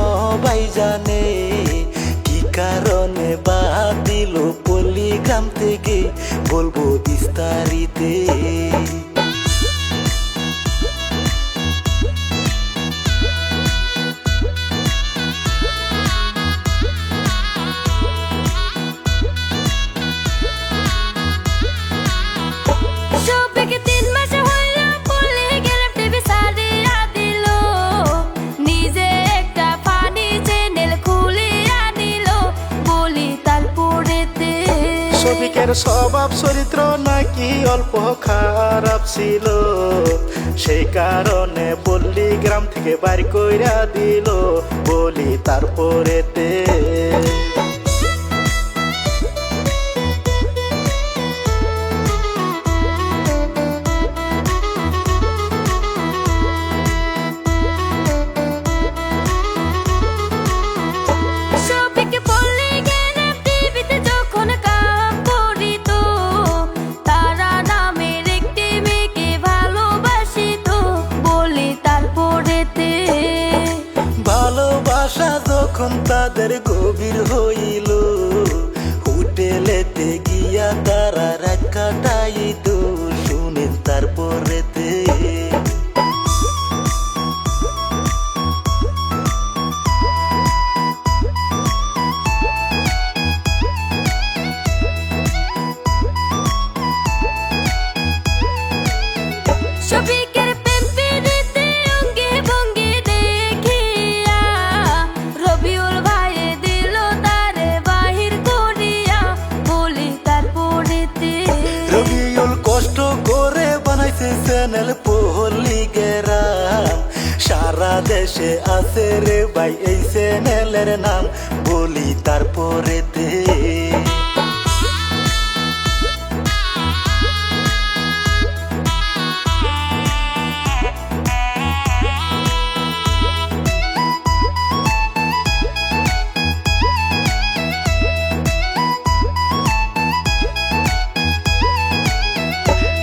সবাই জানে কি কারণে বাদ দিল পল্লীগ্রাম থেকে, বলবো বিস্তারিতে। শফিকের স্বভাব চরিত্র নাকি অল্প খারাপ ছিল, সেই কারণে পল্লীগ্রাম থেকে বাড়ি কইরা দিল, বলি তারপরেতে। ভালোবাসা যখন তাদের গভীর হইল, হোটেলেতে গিয়া তারা রাত কাটাইত, শুনেন তারপরেতে। রবিউল কষ্ট করে বানাইছে চ্যানেল পল্লীগ্রাম, সারা দেশে আছে রে ভাই এই চ্যানেলের নাম, বলি তারপরেতে।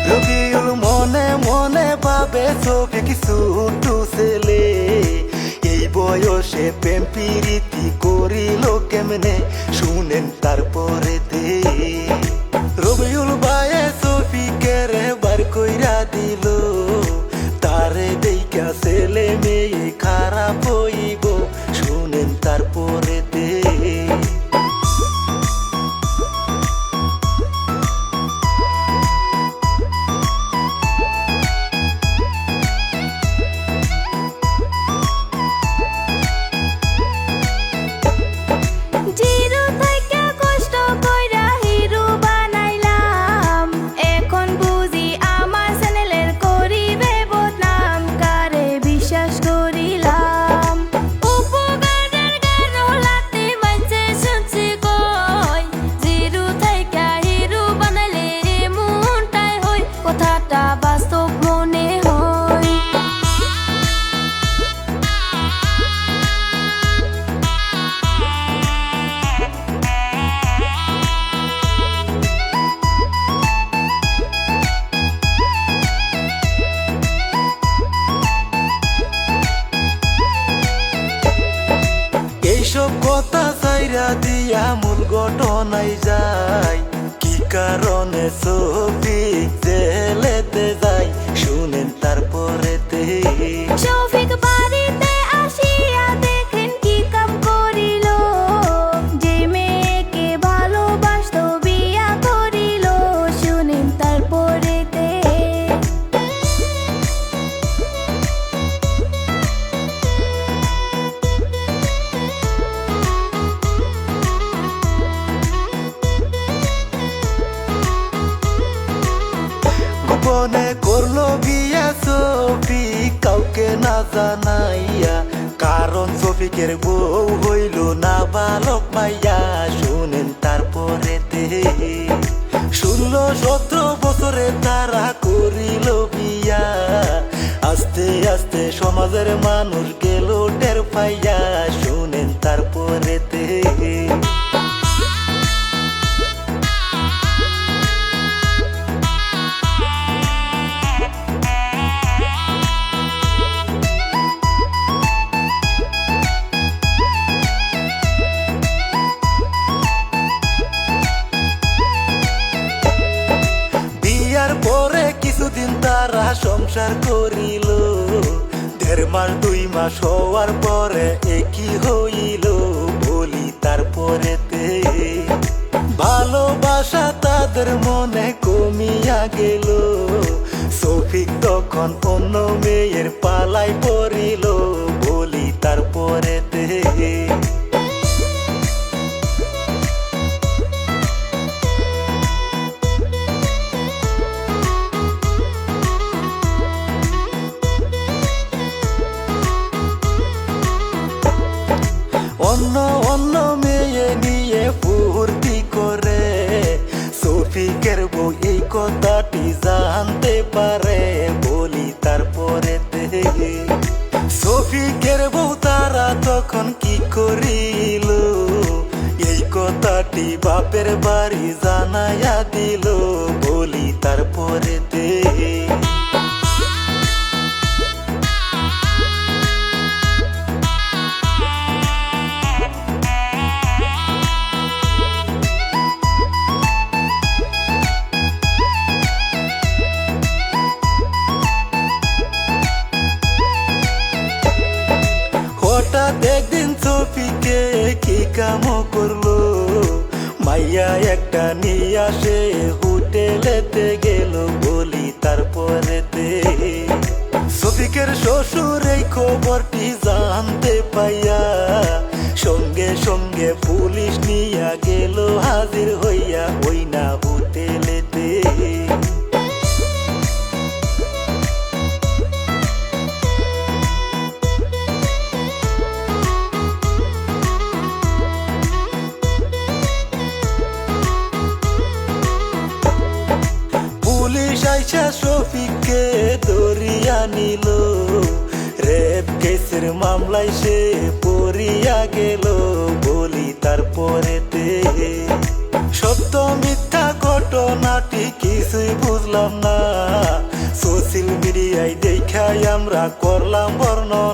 রবিউল মনে মনে ভাবে ছবি কিছু ছেলে, এই বয়সে প্রেম প্রীতি করিল কেমনে, শুনেন তারপরেতে। রবিউল ভাইয়ে শফিকের বার কইরা দিল, তারে দেখা ছেলে মেয়ে খারাপ হইব, শুনেন তারপরেতে। এইসব কথা চাইরা দিয়া মূল ঘটনায় যায়, কি কারণে শফিক জেলেতে যায়, শুনেন তারপরেতে। শফিক বাড়িতে আসিয়া দেখেন কি কাম করিল, যে মেয়েকে ভালোবাসতো বিয়া করিল, শুনেন তারপরেতে। গোপনে করলো বিয়া শফিক কাউকে না জানাইয়া, কারণ শফিকের বউ হইল না বালক মাইয়া, শুনেন তারপরেতে। 16-17 বছরে তারা করিল বিয়া, আস্তে আস্তে সমাজের মানুষ গেল টের পাইয়া, শুনেন তারপরেতে। সংসার করিল। 1.5 মাস 2 মাস হওয়ার পরে একই হইল, বলি তারপরেতে ভালোবাসা তাদের মনে কমিয়া গেল। শফিক তখন অন্য মেয়ের পালায় পড়িল, বলি তারপরেতে অন্য অন্য মেয়ে নিয়ে ফুর্তি করে। শফিকের বউ এই কথাটি জানতে পারে, বলি তারপরেতে শফিকের বউ তারা তখন কি করিল, এই কথাটি বাপের বাড়ি জানাইয়া দিল, বলি তারপরেতে হঠাৎ একদিন শফিকে কি কাম করলো, মাইয়া একটা নিয়ে আসে হোটেলেতে গেল, বলি তারপরেতে শফিকের শ্বশুর এই খবরটি জানতে পাইয়া সঙ্গে সঙ্গে পুলিশ নিয়া গেল হাজির হইয়া ওই না হোটেলেতে। পুলিশ আইসা শফিককে ধরিয়া নিল, রেপ কেসের মামলায় সে পড়িয়া গেল, বলি তারপরেতে সত্য মিথ্যা ঘটনাটি কিছুই বুঝলাম না। সোশ্যাল মিডিয়ায় দেখাই আমরা করলাম বর্ণনা।